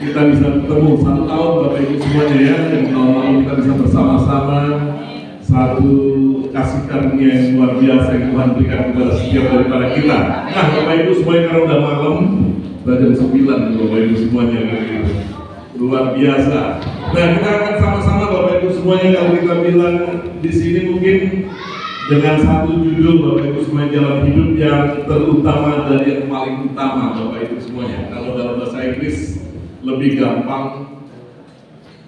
kita bisa ketemu 1 tahun Bapak Ibu semuanya ya, dan tahun lalu kita bisa bersama-sama, satu kasih karunia yang luar biasa yang Tuhan berikan kepada setiap daripada kita. Nah Bapak Ibu semuanya, karena udah malam, udah jam 9 Bapak Ibu semuanya gitu. Luar biasa. Nah kita akan sama-sama Bapak Ibu semuanya, kalau kita bilang di sini mungkin dengan satu judul Bapak Ibu semuanya, jalan hidup yang terutama dari yang paling utama Bapak Ibu semuanya. Kalau dalam bahasa Inggris lebih gampang,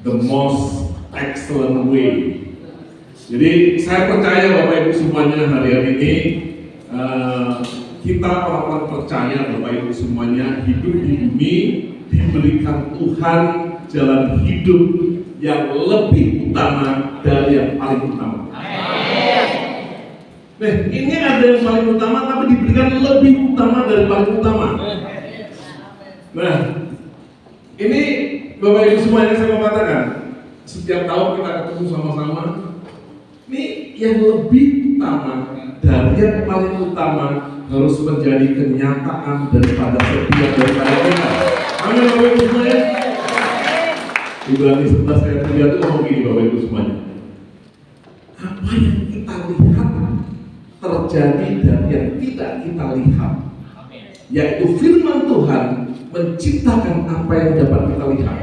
the most excellent way. Jadi saya percaya Bapak Ibu semuanya, hari-hari ini kita orang-orang percaya Bapak Ibu semuanya, hidup di bumi diberikan Tuhan jalan hidup yang lebih utama dari yang paling utama. Nah, ini ada yang paling utama tapi diberikan lebih utama dari paling utama. Nah, ini Bapak Ibu semuanya saya mau katakan, setiap tahun kita ketemu sama-sama, ini yang lebih utama dari yang paling utama harus menjadi kenyataan daripada setiap daripada kita. Amin Bapak Ibu semuanya. Ibrani 11 ayat 3 itu ngomong gini Bapak Ibu semuanya. Apa yang kita lihat terjadi dari yang tidak kita lihat, yaitu firman Tuhan menciptakan apa yang dapat kita lihat.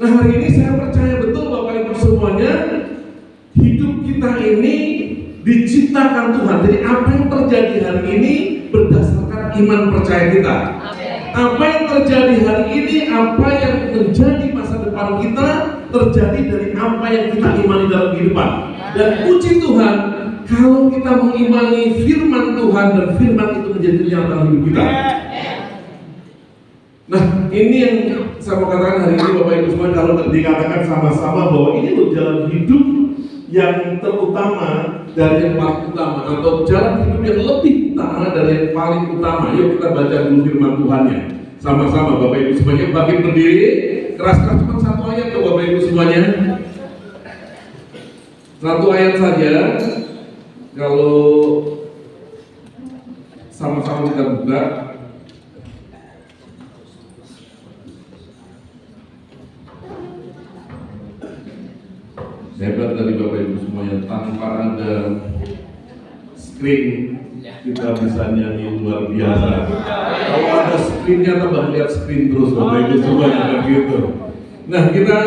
Nah hari ini saya percaya betul Bapak Ibu semuanya, hidup kita ini diciptakan Tuhan. Jadi apa yang terjadi hari ini berdasarkan iman percaya kita. Apa yang terjadi hari ini, apa yang menjadi masa depan kita terjadi dari apa yang kita imani dalam kehidupan. Dan puji Tuhan, kalau kita mengimani firman Tuhan dan firman itu menjadi kenyataan hidup kita. Nah, ini yang saya mau katakan hari ini Bapak Ibu semua, kalau dikatakan sama-sama bahwa ini loh jalan hidup yang terutama dari yang paling utama, atau jalan hidup yang lebih utama dari yang paling utama. Yuk kita baca dulu firman Tuhannya sama-sama Bapak Ibu semuanya. Bangkit berdiri, keras-keras cuma satu ayat tuh Bapak Ibu semuanya. Satu ayat saja. Kalau sama-sama kita buka. Hebat dari Bapak Ibu semuanya, tanpa ada screen kita bisa nyanyi luar biasa. Kalau ada screennya tambah lihat screen terus Bapak Ibu semuanya gitu. Nah kita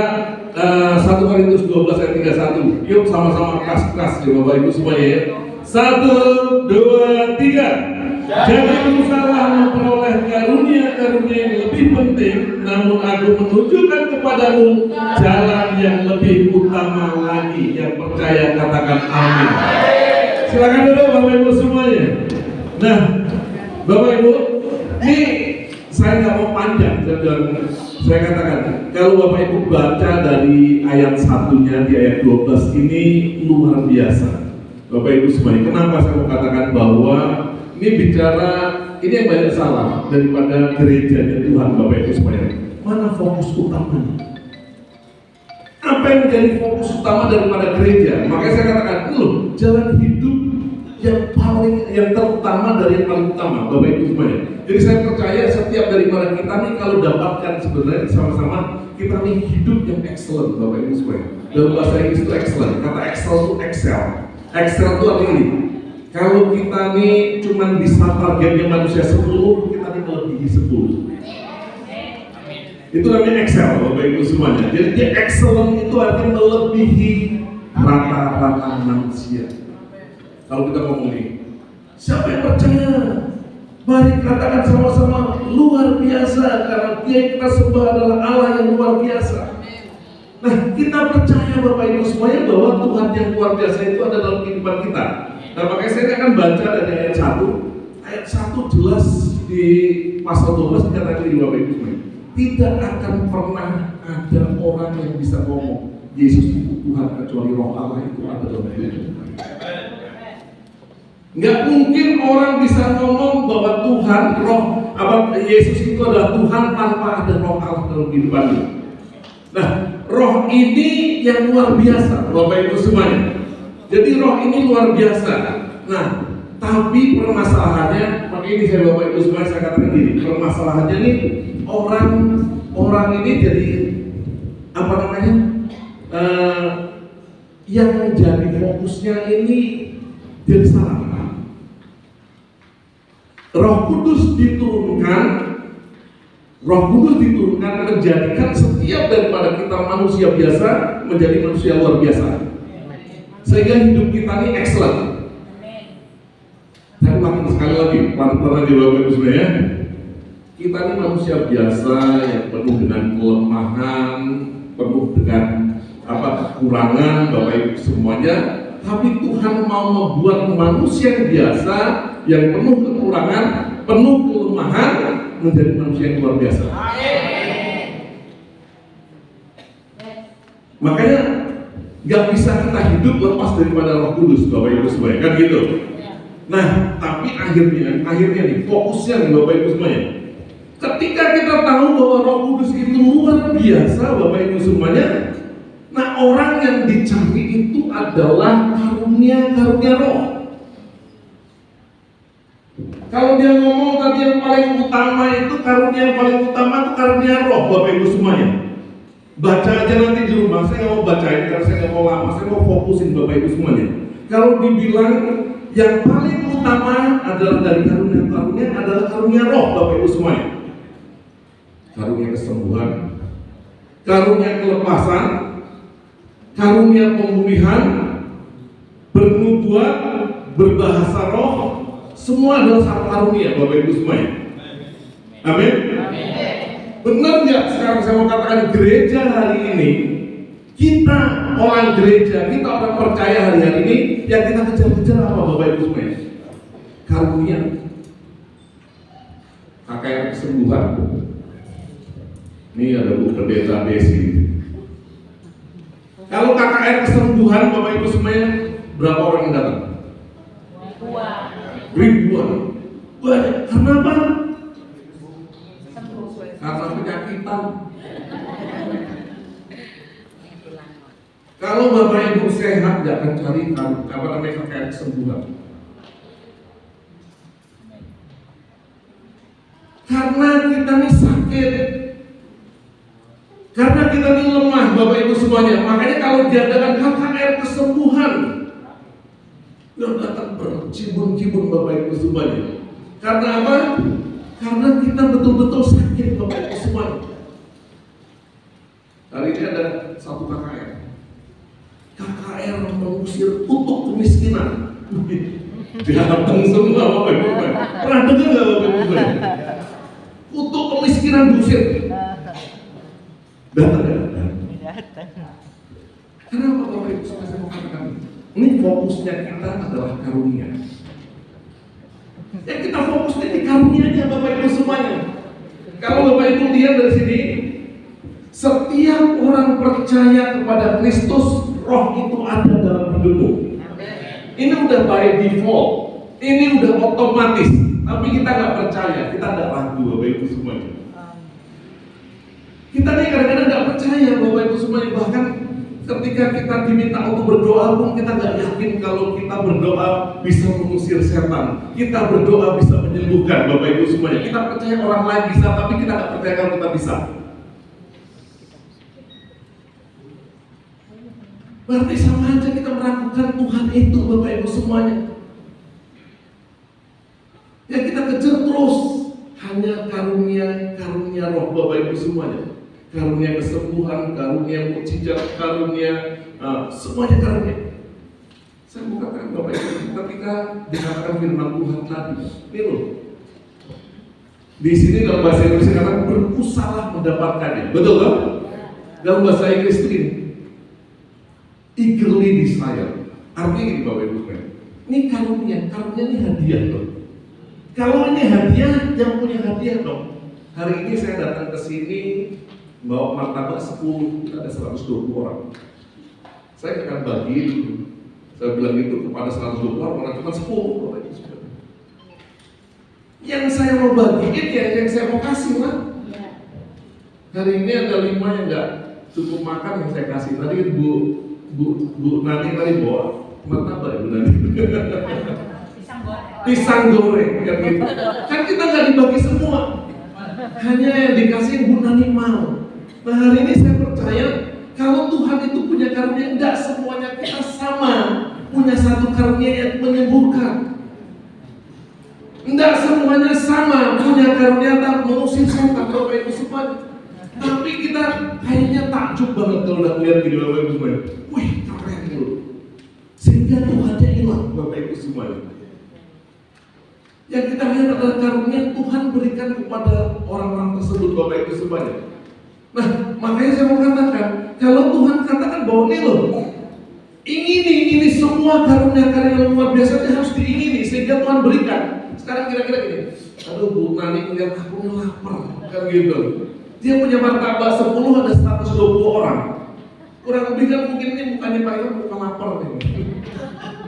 1 Korintus 12 ayat 31. Yuk sama-sama keras-keras ya Bapak Ibu semuanya ya. 1, 2, 3. Jangan berusaha memperoleh karunia-karunia yang lebih penting, namun aku menunjukkan kepadamu jalan yang lebih utama lagi. Yang percaya katakan amin. Silakan dulu Bapak Ibu semuanya. Nah, Bapak Ibu, ini saya nggak mau panjang, saya katakan, kalau Bapak Ibu baca dari ayat 1-nya di ayat 12 ini luar biasa. Bapak Ibu semuanya, kenapa saya mau katakan bahwa ini bicara, ini yang banyak salah daripada gerejanya Tuhan Bapak Ibu semuanya. Mana fokus utamanya? Apa yang menjadi fokus utama daripada gereja? Makanya saya katakan, loh, jalan hidup yang terutama dari yang paling utama Bapak Ibu semuanya. Jadi saya percaya setiap daripada kita nih kalau dapatkan sebenarnya sama-sama kita nih hidup yang excellent Bapak Ibu semuanya. Dalam bahasa Inggris itu excellent, kata excel itu excel. Excel itu artinya ini, kalau kita nih cuma bisa targetnya manusia 10, kita nih melebihi 10. Itu namanya excel Bapak Ibu semuanya. Jadi dia excellent itu artinya melebihi rata-rata manusia. Kalau kita ngomong ini, siapa yang percaya? Mari katakan sama-sama luar biasa, karena dia yang kita sembah adalah Allah yang luar biasa. Nah, kita percaya Bapak Ibu semuanya bahwa Tuhan yang luar biasa itu ada dalam kehidupan kita. Nah, makanya saya akan baca dari ayat 1. Ayat 1 jelas di pasal 12 dikatakan di Bapak Ibu semuanya, tidak akan pernah ada orang yang bisa ngomong Yesus itu Tuhan kecuali Roh Allah itu ada dalam dirinya. Nggak mungkin orang bisa ngomong bahwa Tuhan, Yesus itu adalah Tuhan tanpa ada Roh Allah dalam kehidupannya. Nah, Roh ini yang luar biasa, Bapak Ibu semuanya. Jadi Roh ini luar biasa. Nah, tapi permasalahannya, makanya ini saya Bapak Ibu semuanya saya katakan gini, permasalahannya nih orang ini jadi apa namanya? Yang menjadi fokusnya ini jadi salah. Roh Kudus diturunkan menjadikan setiap daripada kita manusia biasa menjadi manusia luar biasa, sehingga hidup kita ini excellent. Saya ulangi sekali lagi, pelan-pelan aja Bapak Ibu semuanya. Kita ini manusia biasa yang penuh dengan kelemahan, penuh dengan kekurangan Bapak Ibu semuanya. Tapi Tuhan mau membuat manusia biasa yang penuh kekurangan, penuh kelemahan menjadi manusia yang luar biasa. Makanya nggak bisa kita hidup lepas daripada Roh Kudus, Bapak Ibu semuanya, kan gitu. Nah, tapi akhirnya nih fokusnya nih Bapak Ibu semuanya. Ketika kita tahu bahwa Roh Kudus itu luar biasa, Bapak Ibu semuanya, nah orang yang dicari itu adalah karunia Roh. Kalau dia ngomong tadi yang paling utama itu karunia yang paling utama itu karunia Roh, Bapak Ibu semuanya. Baca aja nanti di rumah, saya nggak mau bacain karena saya nggak mau lama, saya mau fokusin Bapak Ibu semuanya. Kalau dibilang yang paling utama adalah dari karunia adalah karunia Roh, Bapak Ibu semuanya. Karunia kesembuhan, karunia kelepasan, karunia pemulihan, bernubuat, berbahasa roh, semua adalah satu karunia Bapak Ibu semuanya. Amin. Benar nggak sekarang saya mau katakan gereja hari ini, kita orang gereja, kita orang percaya hari ini, yang kita kejar-kejar apa Bapak Ibu semuanya? Karunia. KKR kesembuhan. Ini ada Bu Pendeta Desi. Kalau KKR kesembuhan Bapak Ibu semuanya, berapa orang yang datang? Ribuan. Banyak. Karena apa? Karena penyakitan. Kalau Bapak Ibu sehat, nggak akan cari KKR kesembuhan. Karena kita ini sakit, karena kita ini lemah Bapak Ibu semuanya. Makanya kalau diadakan KKR kesembuhan, yang datang berjibun-jibun Bapak Ibu semuanya. Karena apa? Karena kita betul-betul sakit Bapak Ibu semuanya. Hari ini ada satu KKR. KKR mengusir untuk kemiskinan. Diharapkan semua Bapak Ibu. Pernah dengar nggak Bapak Ibu? Untuk kemiskinan diusir. Datang ya? Kenapa Bapak Ibu saya mau katakan? Ini fokusnya kita adalah karunia. Ya kita fokusnya di karunianya Bapak Ibu semuanya. Kalau Bapak Ibu lihat dari sini, setiap orang percaya kepada Kristus, Roh itu ada dalam hidupmu. Ini udah by default, ini udah otomatis. Tapi kita nggak percaya, kita nggak ragu Bapak Ibu semuanya. Kita nih kadang-kadang nggak percaya Bapak Ibu semuanya. Bahkan ketika kita diminta untuk berdoa pun kita nggak yakin kalau kita berdoa bisa mengusir setan. Kita berdoa bisa menyembuhkan Bapak Ibu semuanya. Kita percaya orang lain bisa, tapi kita nggak percaya kalau kita bisa. Berarti sama aja kita meragukan Tuhan itu Bapak Ibu semuanya. Ya kita kejar terus hanya karunia Roh Bapak Ibu semuanya. Karunia kesembuhan, karunia mukjizat, karunia semuanya karunia. Saya mau katakan Bapak Ibu, ketika dikatakan firman Tuhan tadi, ini loh. Di sini dalam bahasa Inggris dikatakan berusaha mendapatkannya, betul kan? Dalam bahasa Inggris ini eagerly desire. Artinya gini Bapak Ibu, ini karunia ini hadiah loh. Kalau ini hadiah, yang punya hadiah dong. Hari ini saya datang ke sini bawa martabak 10, kita ada 120 orang. Saya akan bagi dulu. Saya bilang itu kepada 120 orang cuma 10 Bapak Ibu. Yang saya mau bagiin ya, yang saya mau kasih lah. Hari ini ada 5 yang nggak cukup makan yang saya kasih. Tadi Bu Nani tadi bawa martabak Ibu Nani. Pisang goreng kan gitu. Kan kita nggak dibagi semua. Hanya yang dikasih Bu Nani mau. Nah hari ini saya percaya kalau Tuhan itu punya karunia, tidak semuanya kita sama punya satu karunia yang menyembuhkan. Tidak semuanya sama punya karunia tak mengusir setan, Bapak Ibu semuanya. Tapi kita kayaknya takjub banget kalau udah lihat gini, Bapak Ibu semuanya. Wih, keren itu. Sehingga Tuhannya hilang, Bapak Ibu semuanya. Yang kita lihat adalah karunia Tuhan berikan kepada orang-orang tersebut, Bapak Ibu semuanya. Nah, makanya saya mau katakan, kalau Tuhan katakan bahwa ini loh, ingini semua karunia-karunia yang luar biasa harus diingini sehingga Tuhan berikan. Sekarang kira-kira gini, aduh Bu Nani ngeliat aku ini lapar, kan gitu. Dia punya martabak 10 ada 120 orang. Kurang lebih kan mungkin ini mukanya Pak Iwan bukan lapar nih.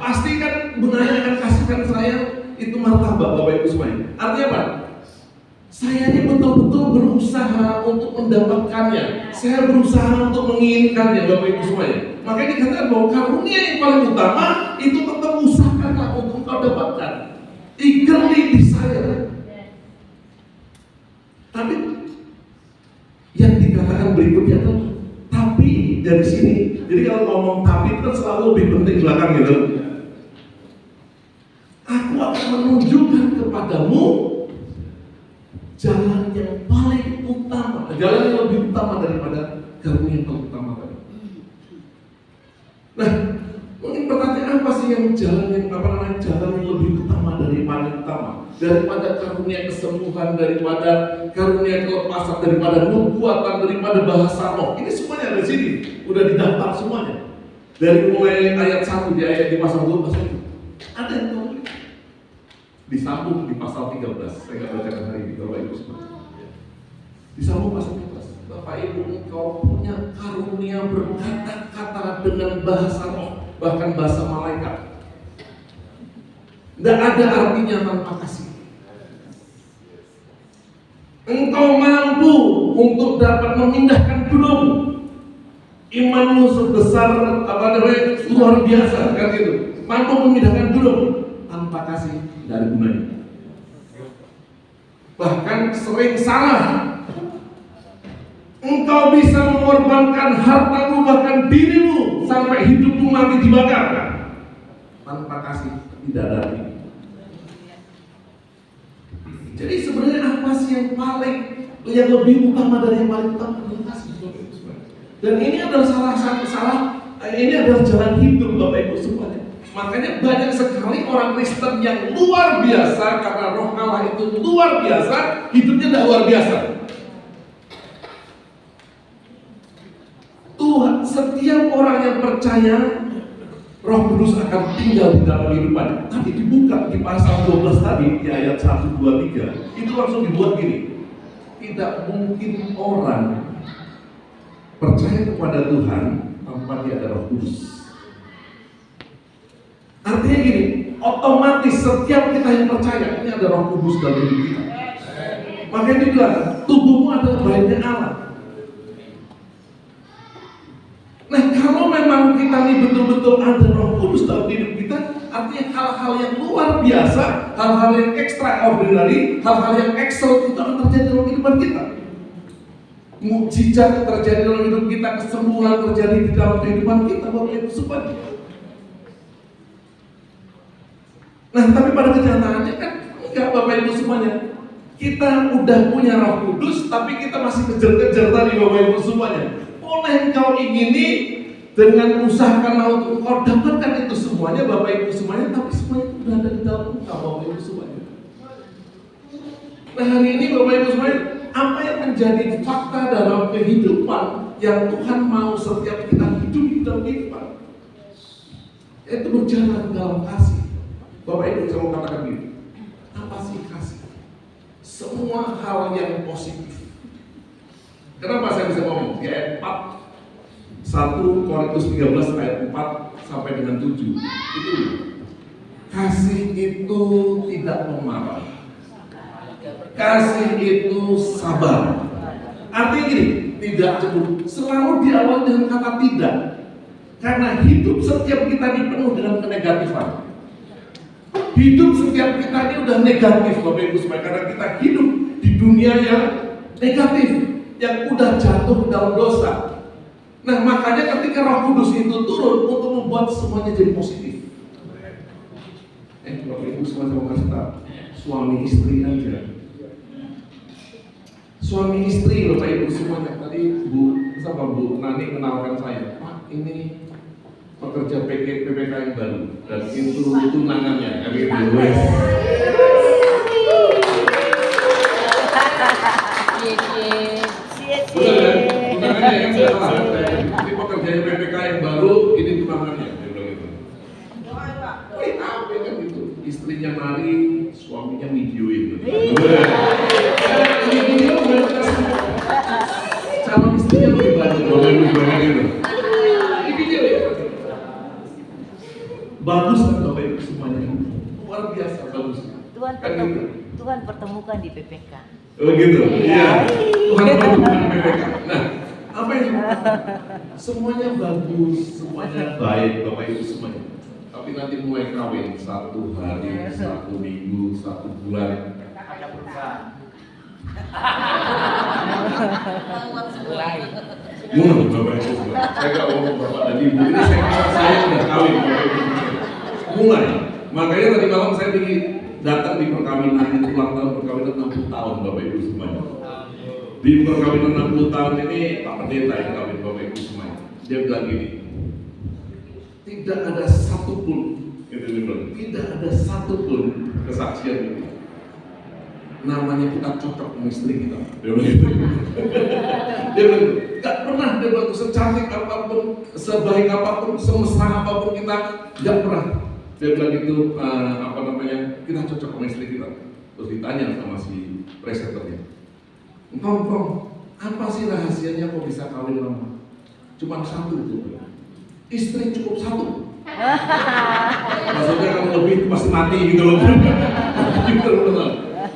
Pasti kan Bu Nani akan kasihkan saya itu martabak, Bapak Ibu semuanya. Artinya apa? Saya ini betul-betul berusaha untuk mendapatkannya. Saya berusaha untuk menginginkannya, Bapak Ibu semuanya. Makanya dikatakan bahwa karunia yang paling utama itu tetap usahakanlah untuk engkau dapatkan. Eagerly desire. Tapi yang dikatakan berikutnya adalah tapi dari sini. Jadi kalau ngomong tapi itu kan selalu lebih penting belakang gitu. Aku akan menunjukkan kepadamu jalan yang paling utama, jalan yang lebih utama daripada karunia yang paling utama tadi. Nah, mungkin pertanyaan apa sih yang jalan yang jalan yang lebih utama dari paling utama, daripada karunia kesembuhan, daripada karunia kelepasan, daripada nubuatan, daripada bahasa roh. Ini semuanya ada di sini, udah didaftar semuanya. Dari mulai ayat 1 di pasal 12 itu ada yang tahu. Disambung di pasal 13, saya nggak bacakan hari ini, Bapak Ibu semua. Disambung pasal 13, Bapak Ibu engkau punya karunia berkata-kata dengan bahasa roh, bahkan bahasa malaikat. Tidak ada artinya tanpa kasih. Engkau mampu untuk dapat memindahkan gunung. Imanmu sebesar luar biasa, kan gitu. Mampu memindahkan gunung tanpa kasih dari gunanya. Bahkan sering salah. Engkau bisa mengorbankan hartamu bahkan dirimu sampai hidupmu mati dibakar tanpa kasih tidak ada arti. Jadi sebenarnya apa sih yang lebih utama dari yang paling utama adalah kasih. Dan ini adalah ini adalah jalan hidup Bapak Ibu semuanya. Makanya banyak sekali orang Kristen yang luar biasa karena roh Allah itu luar biasa, hidupnya tidak luar biasa. Tuhan, setiap orang yang percaya Roh Kudus akan tinggal di dalam kehidupannya. Tadi dibuka di pasal 12 tadi di ayat 1, 2, 3 itu langsung dibuat gini. Tidak mungkin orang percaya kepada Tuhan tanpa dia ada Roh Kudus. Artinya gini, otomatis setiap kita yang percaya ini ada Roh Kudus dalam hidup kita. Makanya dibilang tubuhmu adalah baiknya Allah. Nah kalau memang kita ini betul-betul ada Roh Kudus dalam hidup kita, artinya hal-hal yang luar biasa, hal-hal yang extraordinary, hal-hal yang excel itu akan terjadi dalam kehidupan kita. Mukjizat terjadi dalam hidup kita, kesembuhan terjadi di dalam kehidupan kita, Bapak Ibu semuanya. Nah tapi pada kenyataannya kan enggak, Bapak Ibu semuanya. Kita udah punya Roh Kudus, tapi kita masih kejar-kejar tadi, Bapak Ibu semuanya. Oleh engkau ingini dengan usahakanlah untuk engkau dapatkan itu semuanya, Bapak Ibu semuanya, tapi semuanya itu sudah ada di dalam engkau, Bapak Ibu semuanya. Nah hari ini Bapak Ibu semuanya, apa yang menjadi fakta dalam kehidupan yang Tuhan mau setiap kita hidup di dalam kehidupan? Itu berjalan dalam kasih. Bapak Ibu saya mau katakan begini, apa sih kasih? Semua hal yang positif. Kenapa saya bisa ngomong? Di ayat 4, 1 Korintus 13 ayat 4 sampai dengan 7 itu kasih itu tidak memarah, kasih itu sabar. Artinya gini, tidak cemburu. Selalu diawali dengan kata tidak, karena hidup setiap kita dipenuhi dengan kenegatifan. Hidup setiap kita ini udah negatif, Bapak Ibu semua, karena kita hidup di dunia yang negatif, yang udah jatuh ke dalam dosa. Nah, makanya ketika Roh Kudus itu turun untuk membuat semuanya jadi positif. Bapak Ibu semua saya mau kasih tahu, suami istri aja. Suami istri Bapak Ibu semuanya, tadi Bu Nani kenalkan saya, Pak ini pekerja PPK yang baru dan itu tunangannya, gitu. Betul kan? Tunangannya kan salah. Ini pekerjanya PPK yang baru, ini tunangannya. Wih, apa kan itu? Istrinya nari, suaminya videoin. Video berarti calon istrinya lebih banyak, gitu. Ini video ya. Bagus kan Bapak Ibu semuanya? Luar biasa bagus. Tuhan pertemukan di PPK. Oh gitu? Iya. Tuhan pertemukan di PPK. Nah, apa yang semuanya bagus, semuanya baik Bapak Ibu semuanya. Tapi nanti mulai kawin 1 hari, 1 minggu, 1 bulan. Bapak Ibu semua. Saya nggak ngomong Bapak dan Ibu. Ini saya udah kawin Bapak Ibu. Mulai. Makanya tadi malam saya datang di perkawinan itu, ulang tahun perkawinan 60 tahun Bapak Ibu semuanya. Di perkawinan 60 tahun ini Pak Pendeta yang kawin Bapak Ibu semuanya. Dia bilang gini, tidak ada satupun, tidak ada satupun kesaksian ini. Namanya kita cocok sama istri kita. Dia bilang gitu. Dia bilang gitu. Gak pernah dia bilang secantik apapun, sebaik apapun, semesra apapun kita, gak pernah. Dia bilang itu kita cocok sama istri kita. Terus ditanya sama si presenternya, Engkau, apa sih rahasianya kok bisa kawin lama? Cuma 1 tuh. Istri cukup 1. Maksudnya kalau lebih pasti mati gitu loh.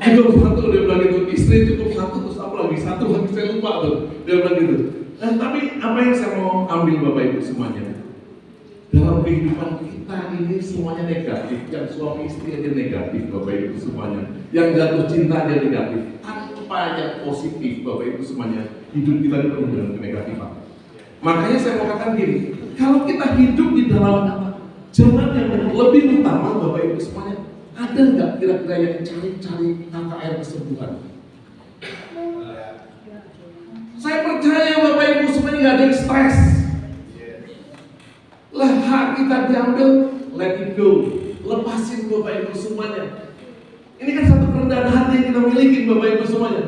Cukup 1 dia bilang gitu. Istri cukup 1 terus apa lagi? 1 lagi saya lupa tuh. Dia bilang gitu. Tapi apa yang saya mau ambil Bapak Ibu semuanya? Dalam kehidupan kita ini semuanya negatif. Yang suami istri aja negatif Bapak Ibu semuanya. Yang jatuh cinta aja negatif. Tanpa yang positif Bapak Ibu semuanya. Hidup kita dipenuhi dengan kenegatifan. Makanya saya mau katakan gini, kalau kita hidup di dalam jalan yang lebih utama Bapak Ibu semuanya, ada nggak kira-kira yang cari-cari KKR kesembuhan? Saya percaya Bapak Ibu semuanya nggak ada yang stres. Lah hak kita diambil, let it go, lepasin Bapak Ibu semuanya. Ini kan satu kerendahan hati yang kita miliki Bapak Ibu semuanya.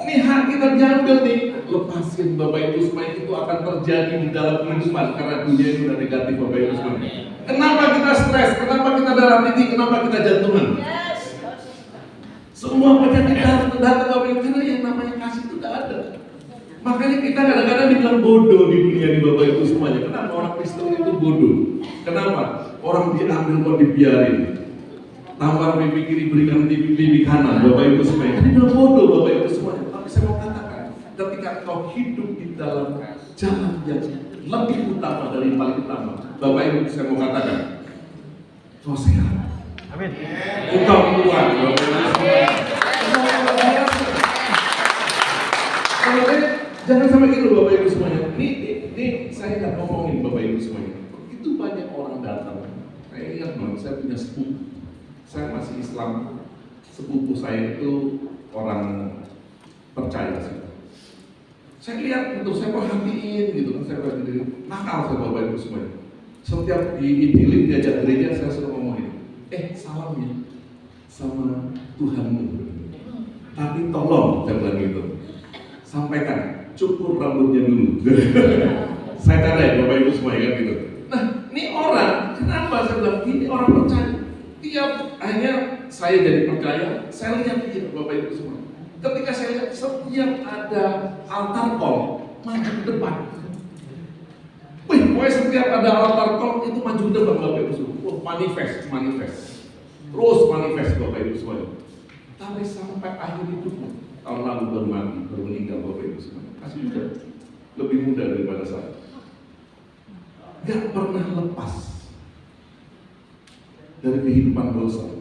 Ini hak kita diambil nih, lepasin Bapak Ibu semuanya. Itu akan terjadi di dalam kehidupan karena dunia ini udah negatif Bapak Ibu semuanya. Kenapa kita stres? Kenapa kita darah tinggi? Kenapa kita jantungan? Semua penyakit datang Bapak Ibu karena yang namanya kasih itu tidak ada. Makanya kita kadang-kadang dibilang bodoh di dunia ini Bapak Ibu semuanya. Kenapa orang Kristen itu bodoh? Kenapa? Orang diambil kok dibiarin. Tampar pipi kiri berikan pipi kanan Bapak Ibu semuanya. Kan dibilang bodoh Bapak Ibu semuanya. Tapi saya mau katakan, ketika kau hidup di dalam jalan yang lebih utama dari yang paling utama, Bapak Ibu saya mau katakan, kau sehat. Amin. Engkau kuat Bapak Ibu semuanya. Jangan sampai gitu Bapak Ibu semuanya. Ini saya nggak ngomongin Bapak Ibu semuanya. Begitu banyak orang datang. Saya ingat banget, saya punya sepupu. Saya masih Islam. Sepupu saya itu orang percaya sih. Saya lihat gitu, saya perhatiin gitu. Saya perhatiin nakal sama Bapak Ibu semuanya. Setiap diitilin diajak gereja saya selalu ngomongin, salamnya sama Tuhanmu. Tapi tolong saya bilang gitu. Sampaikan, cukur rambutnya dulu. Saya tanda ya Bapak Ibu semua kan gitu. Nah, ini orang, kenapa saya bilang ini orang percaya? Tiap akhirnya saya jadi percaya, saya lihat dia Bapak Ibu semua. Ketika saya lihat setiap ada altar call, maju ke depan. Wih, pokoknya setiap ada altar call itu maju ke depan Bapak Ibu semua. Oh, manifest. Terus manifest Bapak Ibu semua. Tapi sampai akhir hidupnya. Tahun lalu baru mati, baru meninggal Bapak Ibu semua. Masih muda, lebih muda daripada saya. Gak pernah lepas dari kehidupan dosa.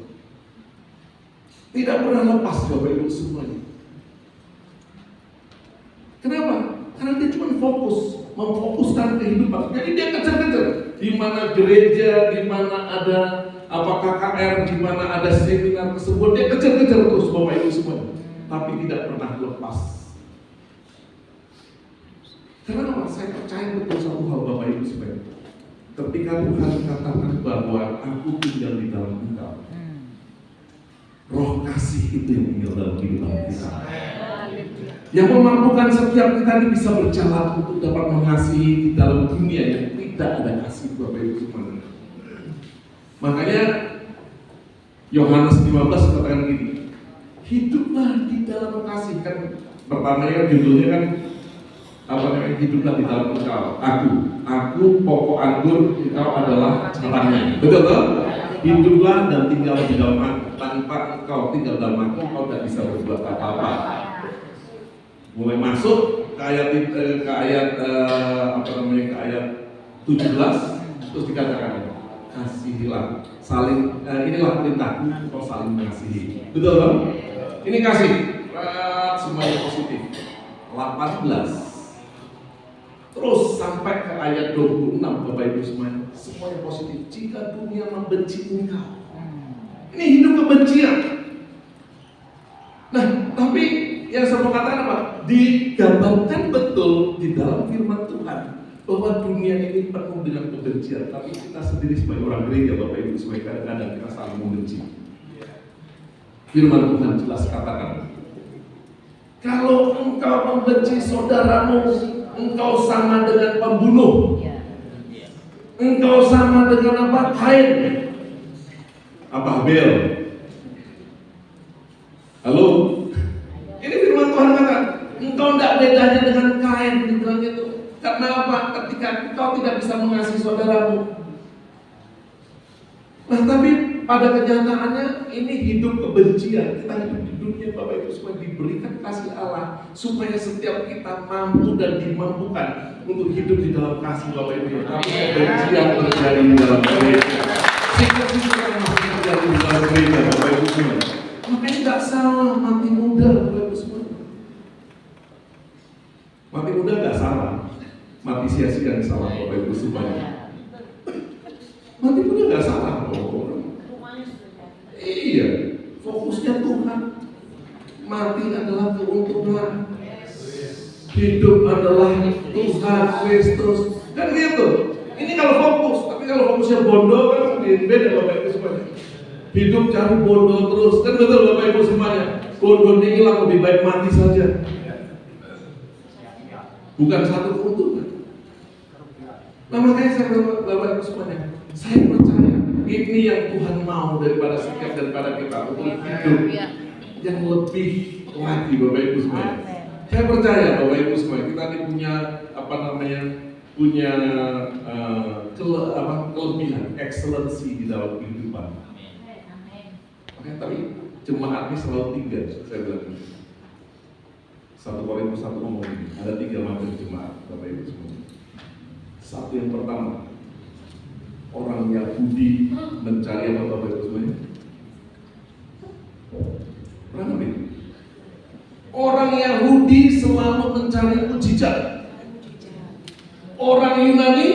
Tidak pernah lepas Bapak Ibu semuanya. Kenapa? Karena dia cuma memfokuskan kehidupan. Jadi dia kejar-kejar. Di mana gereja, di mana ada KKR, di mana ada seminar tersebut, dia kejar-kejar terus Bapak Ibu semua. Tapi tidak pernah lepas. Karena apa? Saya percaya betul satu hal Bapak Ibu semua. Ketika Tuhan katakan bahwa aku tinggal di dalam Engkau, roh kasih itu yang tinggal dalam kehidupan kita. Yang memampukan setiap kita ini bisa berjalan untuk dapat mengasihi di dalam dunia yang tidak ada kasih Bapak Ibu semua. Makanya Yohanes 15 katakan gini, hiduplah di dalam kasih. Kan pertamanya judulnya kan hiduplah di dalam Engkau. Aku pokok anggur, Engkau adalah caranya. Betul tak? Hiduplah dan tinggal di dalam aku. Tanpa Engkau tinggal dalam aku, Engkau tidak bisa berbuat apa-apa. Mulai masuk ke ayat 17, terus dikatakan kasihilah, inilah perintahku, kau saling mengasihi. Betul kan? Ini kasih, semuanya positif. 18 terus sampai ke ayat 26 Bapak Ibu semuanya positif. Jika dunia membenci engkau, ini hidup kebencian. Nah, tapi yang saya mau katakan apa? Digambarkan betul di dalam firman Tuhan bahwa dunia ini penuh dengan kebencian. Tapi kita sendiri sebagai orang gereja Bapak Ibu sebagai kadang-kadang kita saling membenci. Firman Tuhan jelas katakan, kalau engkau membenci saudaramu, engkau sama dengan pembunuh. Engkau sama dengan apa? Kain. Apa Habel? Halo? Ini firman Tuhan kata, engkau tidak bedanya dengan Kain, dibilang itu. Karena apa? Ketika engkau tidak bisa mengasihi saudaramu. Nah, tapi pada kenyataannya ini hidup kebencian. Kita hidup di dunia Bapak Ibu supaya diberikan kasih Allah, supaya setiap kita mampu dan dimampukan untuk hidup di dalam kasih Bapak Ibu. Tapi kebencian terjadi di dalam gereja. Sikap-sikap yang masih terjadi di dalam gereja Bapak Ibu semua. Makanya tidak salah mati muda Bapak Ibu semua. Mati muda nggak salah, mati sia-sia yang salah Bapak Ibu semuanya. Mati muda nggak salah orang. Iya, fokusnya Tuhan. Mati adalah keuntungan, hidup adalah Tuhan Kristus. Kan gitu. Ini kalau fokus, tapi kalau fokusnya bondo kan beda Bapak Ibu semuanya. Hidup cari bondo terus, kan betul Bapak Ibu semuanya. Bondo ini hilang, lebih baik mati saja. Bukan satu keuntungan. Nah, makanya saya Bapak Ibu semuanya, saya percaya ini yang Tuhan mau daripada sikap daripada kita untuk hidup yang lebih lagi Bapak Ibu semuanya. Saya percaya Bapak Ibu semuanya, kita ini punya kelebihan, excellency di dalam kehidupan. Oke, tapi jemaat ini selalu 3, saya bilang. 1 Korintus 1 ngomong ini, ada 3 macam jemaat Bapak Ibu semuanya. Satu yang pertama, orang Yahudi mencari apa Bapak Ibu semuanya? Pernah ini? Orang Yahudi selalu mencari mujizat. Orang Yunani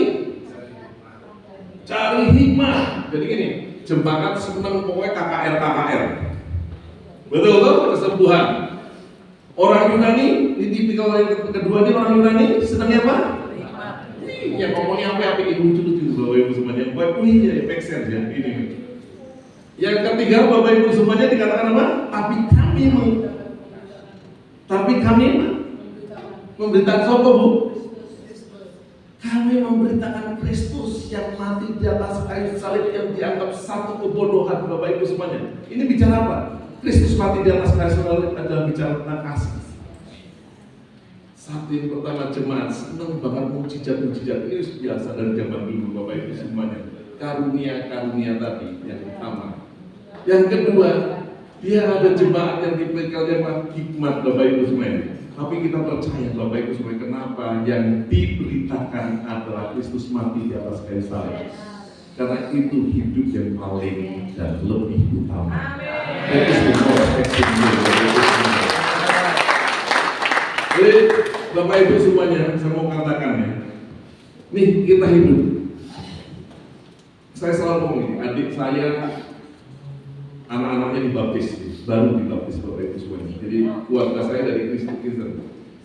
cari hikmah. Jadi gini, jemaat senang pokoknya KKR. Betul tuh kesembuhan. Orang Yunani di tipikal yang kedua ini orang Yunani senangnya apa? Ya ngomongnya apa lucu-lucu Bapak Ibu semuanya. Buat ya make sense ya ini. Yang ketiga Bapak Ibu semuanya dikatakan apa? Tapi kami memberitakan siapa Bu? Kami memberitakan Kristus yang mati di atas kayu salib yang dianggap satu kebodohan Bapak Ibu semuanya. Ini bicara apa? Kristus mati di atas kayu salib adalah bicara tentang kasih. Satu yang pertama jemaat senang banget mujizat-mujizat ini biasa dari zaman dulu Bapak Ibu semuanya. Karunia-karunia tadi yang utama. Yang kedua, dia ada jemaat yang dipegang hikmat Bapak Ibu semuanya. Tapi kita percaya Bapak Ibu semuanya, kenapa yang diberitakan adalah Kristus mati di atas kayu salib. Karena itu hidup yang paling dan lebih utama. That is the most exciting. Bapak Ibu semuanya, saya mau katakan ya, nih kita hidup. Saya selalu ngomong ini, adik saya, anak-anaknya dibaptis, baru dibaptis Bapak Ibu semuanya. Jadi keluarga saya dari Kristen,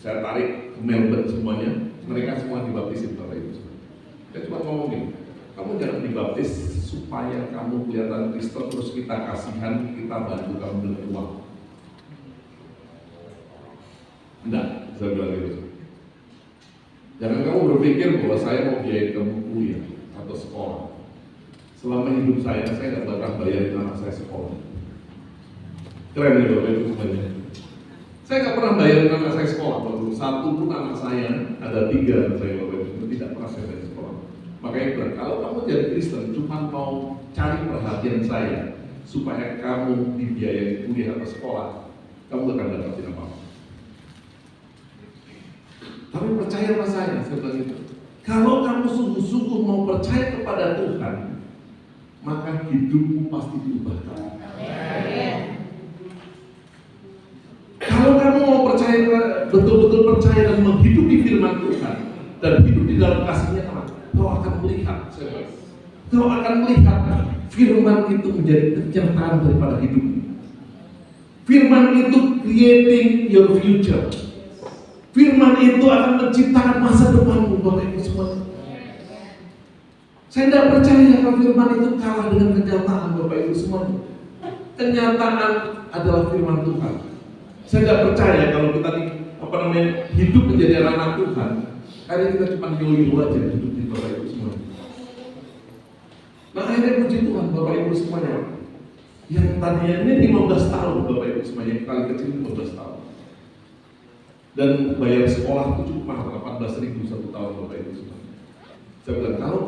saya tarik ke Melbourne semuanya, mereka semua dibaptisin Bapak Ibu semuanya. Saya cuma ngomong gini, kamu jangan dibaptis supaya kamu kelihatan Kristen terus kita kasihan, kita bantu kamu dengan uang. Enggak, saya bilang gitu. Jangan kamu berpikir bahwa saya mau biayain kamu kuliah atau sekolah. Selama hidup saya nggak bakal bayarin anak saya sekolah. Keren ya Bapak Ibu semuanya. Saya nggak pernah bayarin anak saya sekolah. Baru satu pun anak saya, ada 3 anak saya Bapak Ibu, tidak pernah saya bayar sekolah. Makanya bilang, kalau kamu jadi Kristen cuma mau cari perhatian saya supaya kamu dibiayai kuliah atau sekolah, kamu gak akan dapatin apa-apa. Tapi percaya sama saya bilang itu. Kalau kamu sungguh-sungguh mau percaya kepada Tuhan, maka hidupmu pasti diubahkan. Kalau kamu mau percaya, betul-betul percaya dan menghidupi firman Tuhan dan hidup di dalam kasih-Nya, kau akan melihat, kau akan melihat firman itu menjadi penyertaan daripada hidupmu. Firman itu creating your future. Firman itu akan menciptakan masa depanmu, Bapak Ibu semua. Saya tidak percaya kalau firman itu kalah dengan kenyataan, Bapak Ibu semua. Kenyataan adalah firman Tuhan. Saya tidak percaya kalau kita hidup menjadi anak Tuhan, karena kita cuma yoyo aja hidup di Bapak Ibu semua. Nah akhirnya puji Tuhan Bapak Ibu semuanya. Yang tadinya ini 15 tahun Bapak Ibu semuanya, yang paling kecil 15 tahun. Dan bayar sekolah itu cuma 18.000 1 tahun Bapak Ibu semua. Saya bilang, kalau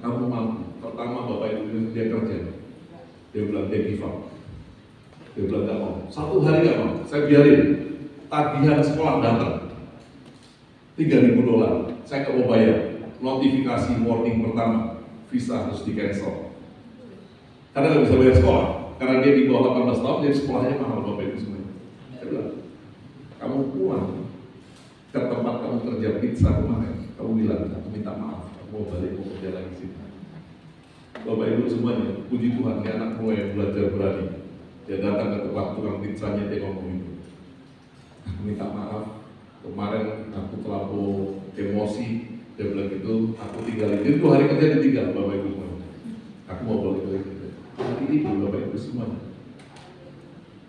kamu mampu. Pertama Bapak Ibu dia kerja. Dia bilang dia give up. Dia bilang gak mau. 1 hari gak mau. Saya biarin. Tagihan sekolah datang. $3.000. Saya gak mau bayar. Notifikasi warning pertama, visa harus di cancel. Karena gak bisa bayar sekolah. Karena dia di bawah 18 tahun, jadi sekolahnya mahal Bapak Ibu semua. Saya bilang, kamu pulang ke tempat kamu kerja pizza kemarin, kamu bilang, aku minta maaf, aku mau balik mau kerja lagi sini. Bapak Ibu semuanya, puji Tuhan, dia anak tua yang belajar berani. Dia datang ke tempat tukang pizzanya, dia ngomong itu. Aku minta maaf, kemarin aku terlalu emosi, dia bilang gitu, aku tinggalin. Jadi 2 hari kerja ditinggal, Bapak Ibu semuanya. Aku mau balik lagi. Hari ini Bapak Ibu semuanya.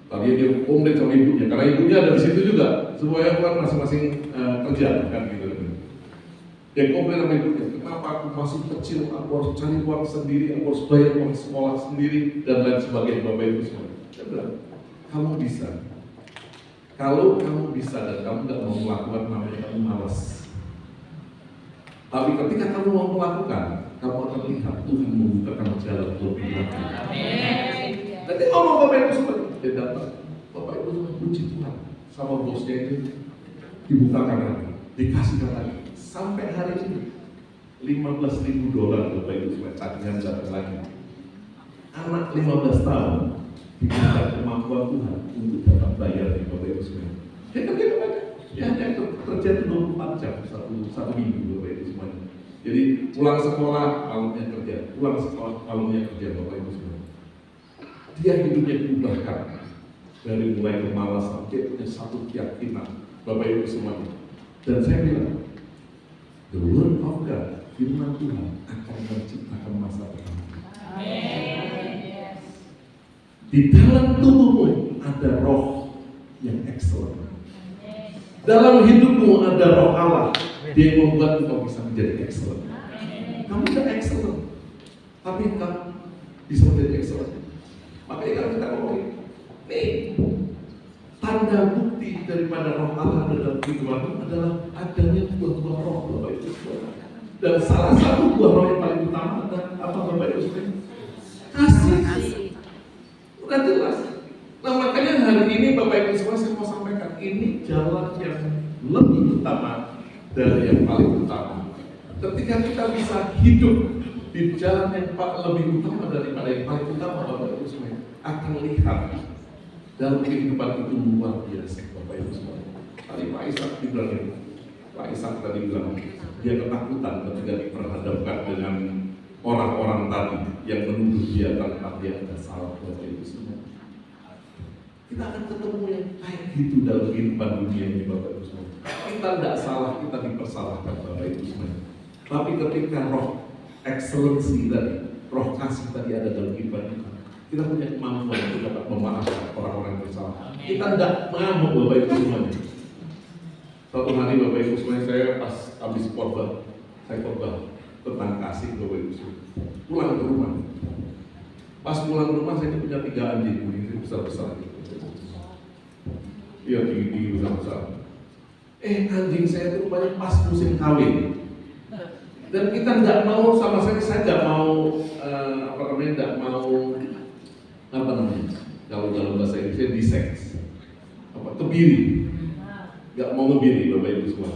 Tadi dia komplain sama ibunya, karena ibunya ada di situ juga. Semuanya kan masing-masing kerja kan gitu. Dia komplain sama ibunya, kenapa aku masih kecil, aku harus cari uang sendiri, aku harus bayar uang sekolah sendiri dan lain sebagainya Bapak Ibu semua. Saya bilang, kamu bisa. Kalau kamu bisa dan kamu tidak mau melakukan, namanya kamu malas. Tapi ketika kamu mau melakukan, kamu akan lihat Tuhan membukakan jalan lebih lagi. Nanti ngomong Bapak Ibu semua. Dia datang, Bapak Ibu semua puji Tuhan sama bosnya itu dibukakan lagi, dikasihkan lagi. Sampai hari ini $15.000 Bapak Ibu semua cadangan datang lagi. Anak 15 tahun diberikan kemampuan Tuhan untuk dapat bayar di Bapak Ibu semua. Dia kerja kepada, dia hanya kerja 24 jam satu minggu Bapak Ibu semua. Jadi pulang sekolah malamnya kerja, pulang sekolah malamnya kerja Bapak Ibu semua. Dia hidupnya diubahkan dari mulai kemalasan, dia punya satu keyakinan Bapak Ibu semuanya. Dan saya bilang, the word of God, firman Tuhan akan menciptakan masa depan. Di dalam tubuhmu ada roh yang excellent. Dalam hidupmu ada roh Allah, dia yang membuat engkau bisa menjadi excellent. Kamu bisa excellent, tapi kamu bisa menjadi excellent. Makanya kalau kita ngomongin, nih, tanda bukti daripada roh Allah dalam kehidupanmu adalah adanya buah-buah roh Bapak Ibu. Dan salah satu buah roh yang paling utama adalah apa Bapak Ibu? Kasih. Udah jelas. Nah makanya hari ini Bapak Ibu semua saya mau sampaikan, ini jalan yang lebih utama dari yang paling utama. Ketika kita bisa hidup di jalan yang lebih utama daripada yang paling utama Bapak Ibu semua akan lihat dalam kehidupan itu luar biasa Bapak Ibu semua. Tadi Pak Ishak tadi bilang, dia ketakutan ketika diperhadapkan dengan orang-orang tadi yang menuduh dia tanpa dia ada salah Bapak Ibu semua. Kita akan ketemu yang kayak gitu dalam kehidupan dunia ini Bapak Ibu semua. Kita tidak salah, kita dipersalahkan Bapak Ibu semua. Tapi ketika roh excellency tadi, roh kasih tadi ada dalam kehidupan kita punya kemampuan untuk dapat memaafkan orang-orang yang bersalah. Kita tidak mengamuk Bapak Ibu semuanya. Suatu hari Bapak Ibu semuanya, saya pas habis khotbah, saya khotbah tentang kasih Bapak Ibu semuanya. Pulang ke rumah. Pas pulang ke rumah saya punya 3 anjing, ini besar-besar. Iya tinggi-tinggi besar-besar. Anjing saya itu rupanya pas musim kawin. Dan kita nggak mau sama saya nggak mau kalau dalam bahasa Indonesia diseks, kebiri, nggak mau ngebiri Bapak Ibu semua.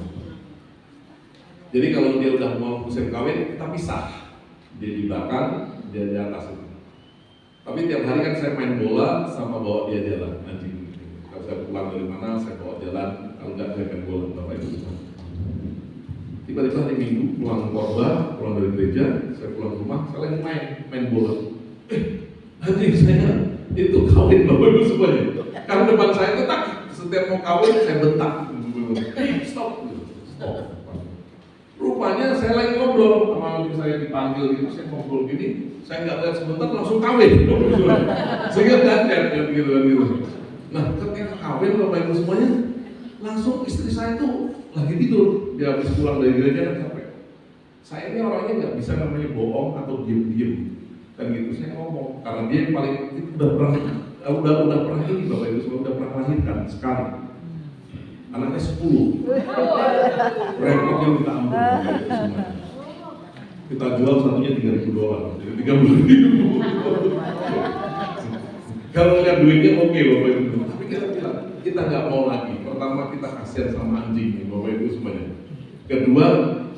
Jadi kalau dia udah mau musim kawin kita pisah, dia di belakang, dia di atas. Tapi tiap hari kan saya main bola sama bawa dia jalan anjing. Kalau saya pulang dari mana saya bawa jalan, kalau nggak saya main bola Bapak Ibu semua. Tiba-tiba hari Minggu pulang khotbah, pulang dari gereja, saya pulang rumah, saya lagi main bola. Anjing saya itu kawin Bapak Ibu semuanya. Karena depan saya itu tak, setiap mau kawin saya bentak. Stop. Rupanya saya lagi ngobrol sama saya dipanggil gitu, saya ngobrol gini, saya nggak lihat sebentar langsung kawin. Sehingga gantian gitu. Nah ketika kawin Bapak Ibu semuanya, langsung istri saya itu lagi tidur, dia habis pulang dari gereja kan capek. Saya ini orangnya nggak bisa namanya bohong atau diem-diem, kan gitu. Saya ngomong karena dia yang paling udah pernah ini Bapak Ibu semua udah pernah melahirkan sekali, anaknya 10, repotnya minta ampun Bapak Ibu semua. Kita jual satunya $3.000, jadi $30.000. Kalau lihat duitnya oke Bapak Ibu, tapi kita bilang kita nggak mau lagi. Pertama kita kasihan sama anjing Bapak Ibu semuanya. Kedua,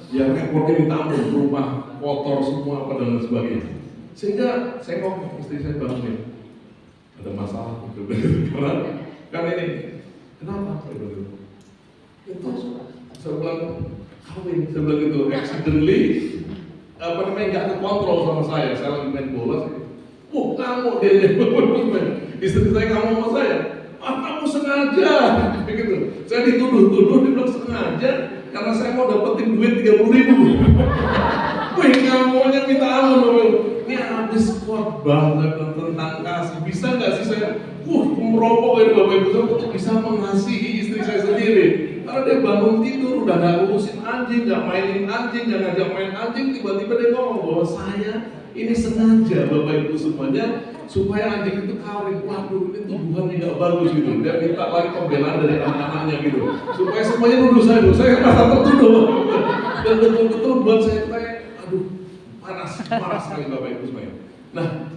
ya reportnya minta ampun, rumah kotor semua apa dan sebagainya. Sehingga saya ngomong istri saya bangunin, ada masalah gitu. Karena kan ini kenapa? Itu saya bilang kawin, saya bilang gitu accidentally nggak terkontrol sama saya lagi main bola. Kamu dia istri saya kamu sama saya. Kamu sengaja, begitu. Saya dituduh, dia bilang sengaja karena saya mau dapetin duit $30.000. Wih, kamunya minta ampun, ini habis khotbah tentang kasih. Bisa nggak sih saya, meropok dari Bapak Ibu untuk bisa mengasihi istri saya sendiri? Karena dia bangun tidur, udah nggak ngurusin anjing, nggak mainin anjing, nggak ngajak main anjing, tiba-tiba dia ngomong bahwa saya ini sengaja Bapak Ibu semuanya supaya anjing itu kawin. Waduh, ini tuduhan tidak bagus gitu. Dia minta lagi pembelaan dari anak-anaknya gitu, supaya semuanya nuduh saya merasa tertuduh. Dan betul-betul buat saya kayak, aduh, panas sekali Bapak Ibu semuanya. Nah,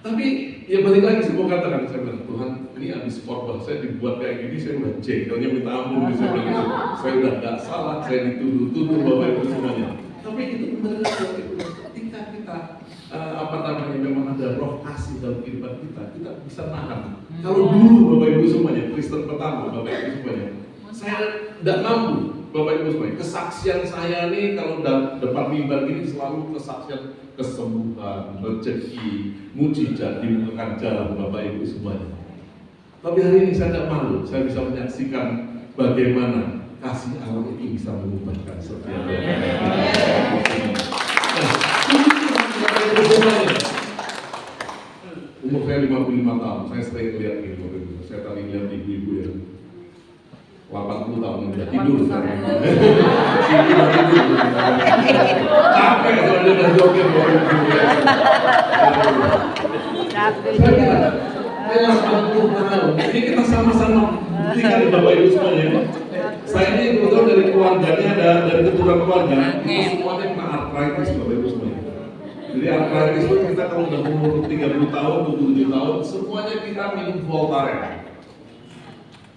tapi ya balik lagi saya mau katakan, saya bilang Tuhan ini habis khotbah saya dibuat kayak gini, saya udah jengkelnya minta ampun, saya bilang gitu. Saya udah nggak salah, saya dituduh Bapak Ibu semuanya. Tapi itu benar Bapak Ibu, ketika kita memang ada roh kasih dalam kehidupan kita bisa nahan. Kalau dulu Bapak Ibu semuanya, Kristen pertama Bapak Ibu semuanya, saya tidak mampu Bapak Ibu semuanya. Kesaksian saya nih kalau depan mimbar ini selalu kesaksian kesembuhan, rezeki, mujizat dibukakan jalan Bapak Ibu semuanya. Tapi hari ini saya tidak malu, saya bisa menyaksikan bagaimana kasih Allah itu bisa mengubahkan setiap umur saya 55 tahun, saya sering lihat gitu. Saya tadi lihat ibu-ibu ya 80 tahun udah tidur sekarang. Capek soalnya udah joget Capek. Saya 80 tahun. Ini kita sama-sama buktikan Bapak Ibu semuanya. Saya ini kebetulan dari keluarganya dari keturunan keluarga itu semuanya kena arthritis Bapak Ibu semuanya. Jadi arthritis itu kita kalau udah umur 30 tahun, 27 tahun, semuanya kita minum Voltaren.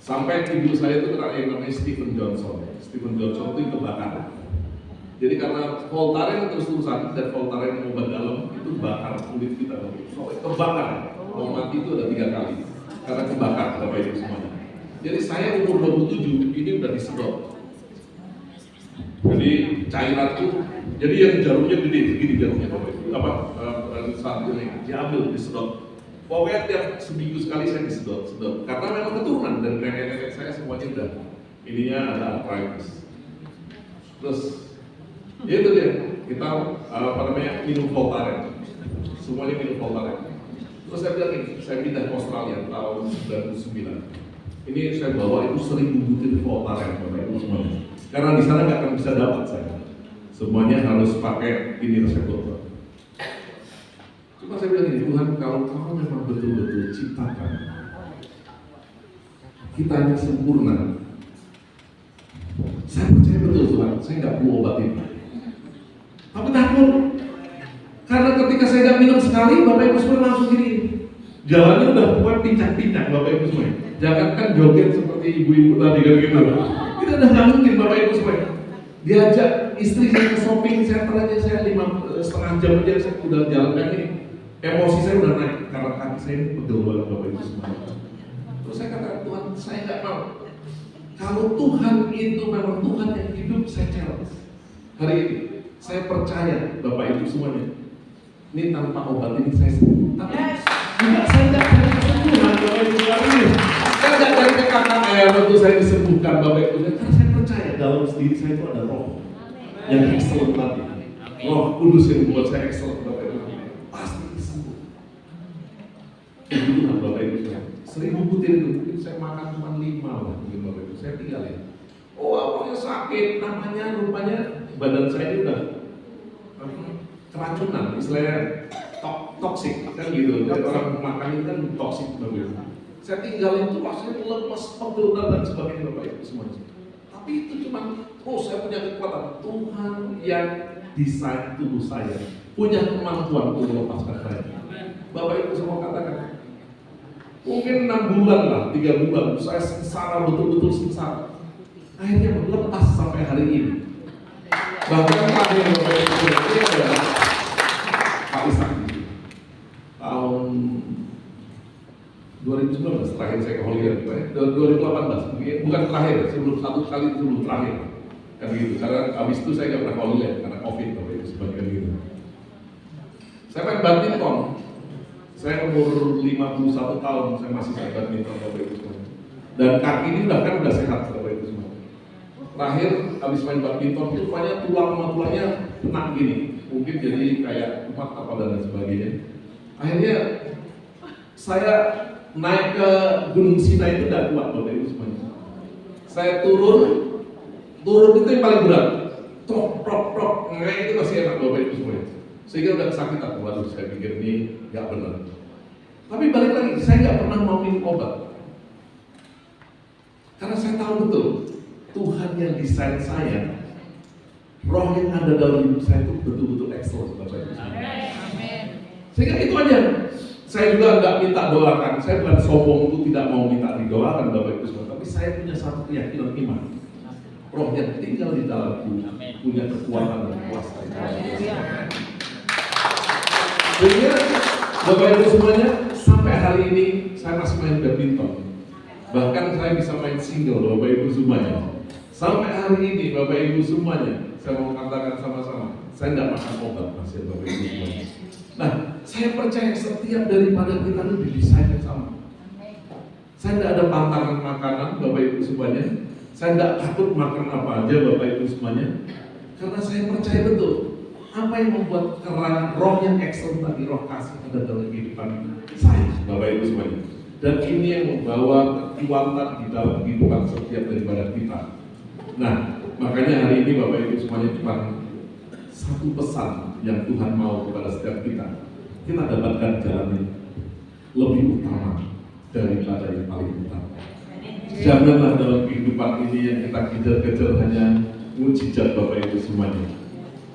Sampai ibu saya itu kena yang namanya Stephen Johnson. Stephen Johnson itu kebakaran. Jadi karena Voltaren terus-terusan dan Voltaren obat dalam itu bakar kulit kita. Soalnya kebakar. Mau mati itu ada 3 kali karena kebakar Bapak Ibu semuanya. Jadi saya umur 27, ini udah disedot. Jadi cairan itu, jadi yang jarumnya gede, segini jarumnya saat ini diambil, disedot. Pokoknya tiap seminggu sekali saya disedot. Karena memang keturunan dari nenek-nenek saya semuanya udah ininya ada arthritis. Terus, ya itu dia, kita minum Voltaren. Semuanya minum Voltaren. Terus saya bilang ini, saya pindah ke Australia tahun 99. Ini saya bawa itu 1000 butir Voltaren, Bapak Ibu semuanya. Karena di sana nggak akan bisa dapat saya. Semuanya harus pakai ini resep dokter. Cuma saya bilang ini, Tuhan, kalau Kau memang betul-betul ciptakan kita hanya sempurna, saya percaya betul Tuhan, saya nggak perlu obatin. Tapi takut, karena ketika saya nggak minum sekali, Bapak Ibu semua langsung gini, jalannya udah buat pincang-pincang, Bapak Ibu semua. Jangankan joget seperti ibu-ibu tadi kan gitu. Kita udah nggak mungkin, Bapak Ibu semua. Diajak istri saya ke shopping center aja, saya 5,5 jam aja saya udah jalan kaki. Emosi saya udah naik karena kaki saya ini pegel banget, Bapak Ibu semua. Terus saya katakan, Tuhan, saya nggak mau. Kalau Tuhan itu memang Tuhan yang hidup, saya challenge. Hari ini saya percaya, Bapak Ibu semuanya, ini tanpa obat ini saya sembuh. Tapi enggak, saya nggak dari kesembuhan, Bapak Ibu sekalian. Saya nggak dari PKKR waktu saya disembuhkan, Bapak Ibu. Karena saya percaya dalam diri saya itu ada Roh yang excellent tadi. Roh Kudus yang membuat saya excellent, Bapak Ibu. Pasti sembuh. Itu Tuhan, Bapak Ibu. 1000 butir itu mungkin saya makan cuma 5 lah, mungkin Bapak Ibu. Saya tinggal ya. Oh, awalnya sakit, rupanya badan saya ini udah keracunan, istilahnya toksik kan gitu. Jadi orang makan ini kan toksik, Bapak Ibu. Saya tinggalin itu rasanya lemas, pegel dan sebagainya, Bapak Ibu semuanya. Tapi itu cuma, saya punya kekuatan. Tuhan yang desain tubuh saya punya kemampuan untuk melepaskan saya. Bapak Ibu semua katakan, mungkin 6 bulan lah, 3 bulan, saya sengsara, betul-betul sengsara. Akhirnya lepas sampai hari ini. Bahkan terakhir Bapak Ibu ini adalah Pak Ishak tahun 2019 terakhir saya ke Holy Land, 2018 bukan terakhir, sebelum terakhir kan gitu. Karena abis itu saya nggak pernah Holy Land karena COVID, Bapak Ibu sebagian gitu. Saya main badminton. Saya umur 51 tahun, saya masih main badminton, Bapak Ibu semua. Dan kaki ini udah sehat, Bapak Ibu semua. Terakhir habis main badminton itu rupanya tulang sama tulangnya kena gini, mungkin jadi kayak empat apa dan sebagainya. Akhirnya saya naik ke Gunung Sinai itu udah kuat, Bapak Ibu semuanya. Saya turun itu yang paling berat. Prok, itu masih enak, Bapak Ibu semuanya. Sehingga udah kesakitan, waduh saya pikir ini nggak benar. Tapi balik lagi, saya nggak pernah mau minum obat. Karena saya tahu betul, Tuhan yang desain saya, Roh yang ada dalam hidup saya itu betul-betul excellent, Bapak Ibu. Sehingga itu aja. Saya juga nggak minta doakan, saya bukan sombong itu tidak mau minta didoakan, Bapak Ibu semua. Tapi saya punya satu keyakinan iman. Roh yang tinggal di dalamku punya kekuatan dan kuasa. Sehingga Bapak Ibu semuanya, sampai hari ini saya masih main badminton. Bahkan saya bisa main single, Bapak Ibu semuanya. Sampai hari ini Bapak Ibu semuanya, saya mau katakan sama-sama, saya tidak makan obat, masih Bapak Ibu semuanya. Nah, saya percaya setiap daripada kita itu didesain yang sama. Saya tidak ada pantangan makanan, Bapak Ibu semuanya. Saya tidak takut makan apa aja, Bapak Ibu semuanya. Karena saya percaya betul, apa yang membuat kerana roh yang excellent tadi, roh kasih ada dalam kehidupan saya, Bapak Ibu semuanya. Dan ini yang membawa kekuatan di dalam kehidupan setiap daripada kita. Nah, makanya hari ini Bapak Ibu semuanya cuma satu pesan yang Tuhan mau kepada setiap kita. Kita dapatkan jalan yang lebih utama daripada yang paling utama. Janganlah dalam kehidupan ini yang kita kejar-kejar hanya mujizat, Bapak Ibu semuanya.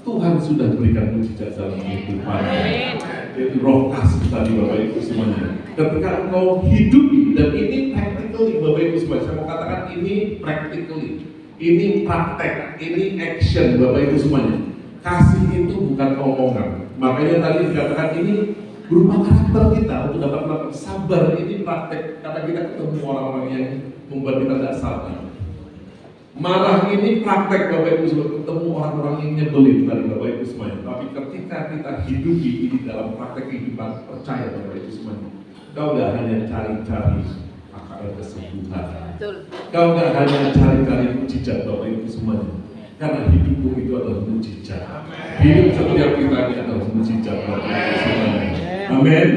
Tuhan sudah berikan mujizat dalam kehidupan, yaitu roh kasih tadi, Bapak Ibu semuanya. Ketika engkau hidupi, dan ini practically, Bapak Ibu semuanya, saya mau katakan ini practically, ini praktek, ini action, Bapak Ibu semuanya. Kasih itu bukan omongan. Makanya tadi dikatakan ini berupa karakter kita untuk dapat melakukan sabar, ini praktek. Karena kita ketemu orang-orang yang membuat kita tidak sabar. Marah ini praktek Bapak Ibu semua, ketemu orang-orang yang nyebelin tadi Bapak Ibu semuanya. Tapi ketika kita hidupi ini dalam praktek kehidupan, percaya Bapak Ibu semuanya, kau gak hanya cari-cari akan kesembuhan. Kau gak hanya cari-cari mujizat Bapak Ibu semuanya. Karena hidupmu itu adalah mujizat. Hidup setiap kita ini adalah mujizat Bapak Ibu semuanya. Amin.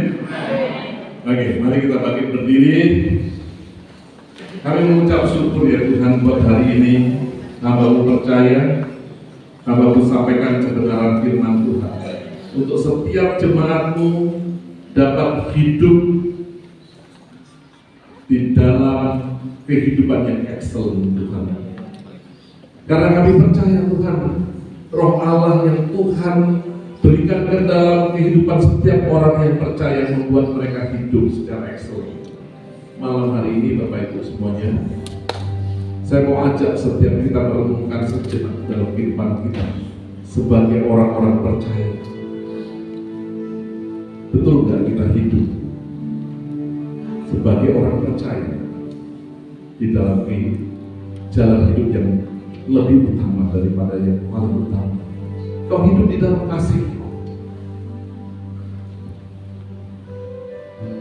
Oke, mari kita bangkit berdiri. Kami mengucap syukur ya Tuhan buat hari ini. Hamba-Mu percaya, Hamba-Mu sampaikan kebenaran firman Tuhan. Untuk setiap jemaat-Mu dapat hidup di dalam kehidupan yang excellent Tuhan. Karena kami percaya Tuhan, Roh Allah yang Tuhan berikan ke dalam kehidupan setiap orang yang percaya membuat mereka hidup secara excellent. Malam hari ini Bapak Ibu semuanya, saya mau ajak setiap kita merenungkan sejenak dalam kehidupan kita sebagai orang-orang percaya. Betul nggak kita hidup sebagai orang percaya di dalam jalan hidup yang lebih utama daripada yang paling utama? Kau hidup di dalam kasih.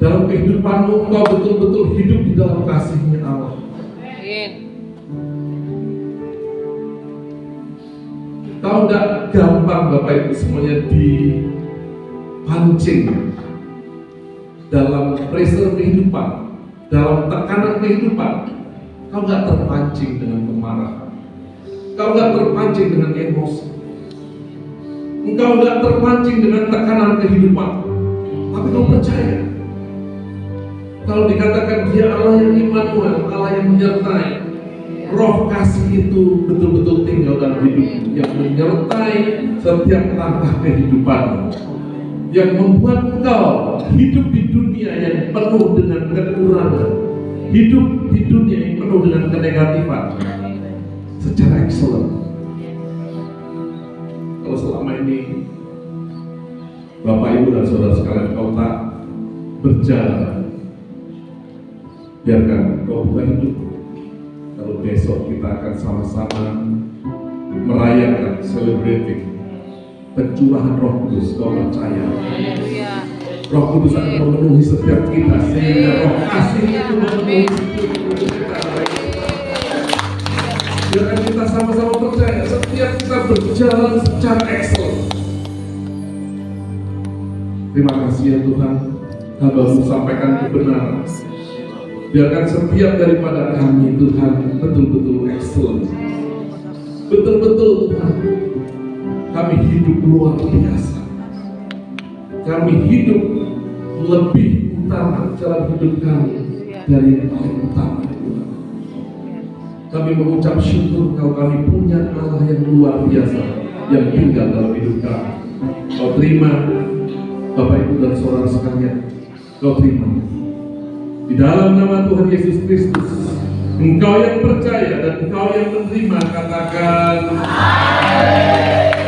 Dalam kehidupanmu, engkau betul-betul hidup di dalam kasih-Nya Allah. Kau tidak gampang Bapak Ibu semuanya dipancing dalam pressure kehidupan, dalam tekanan kehidupan. Kau nggak terpancing dengan kemarahan. Kau nggak terpancing dengan emosi. Engkau nggak terpancing dengan tekanan kehidupan. Tapi kau percaya. Kalau dikatakan Dia Allah yang Immanuel, Allah yang menyertai, Roh kasih itu betul-betul tinggal dalam hidupmu, yang menyertai setiap langkah kehidupan, yang membuat engkau hidup di dunia yang penuh dengan kekurangan, hidup di dunia yang penuh dengan kenegatifan secara excellent. Kalau selama ini Bapak Ibu dan Saudara sekalian kau tak berjalan, biarkan kau buka hidup. Kalau besok kita akan sama-sama merayakan, celebrating pencurahan Roh Kudus, kau percaya Roh Kudus akan memenuhi setiap kita, sehingga Roh kasih itu memenuhi setiap kita. Biarkan kita sama-sama percaya, setiap kita berjalan secara excellent. Terima kasih ya Tuhan, Hamba-Mu sampaikan kebenaran. Biarkan setiap daripada kami Tuhan betul-betul excellent. Betul-betul Tuhan, kami hidup luar biasa. Kami hidup lebih utama dalam hidup kami dari yang paling utama Tuhan. Kami mengucap syukur Kau kami punya Allah yang luar biasa yang tinggal dalam hidup kami. Kau terima Bapak Ibu dan Saudara sekalian, Kau terima. Di dalam nama Tuhan Yesus Kristus, engkau yang percaya dan engkau yang menerima, katakan amin.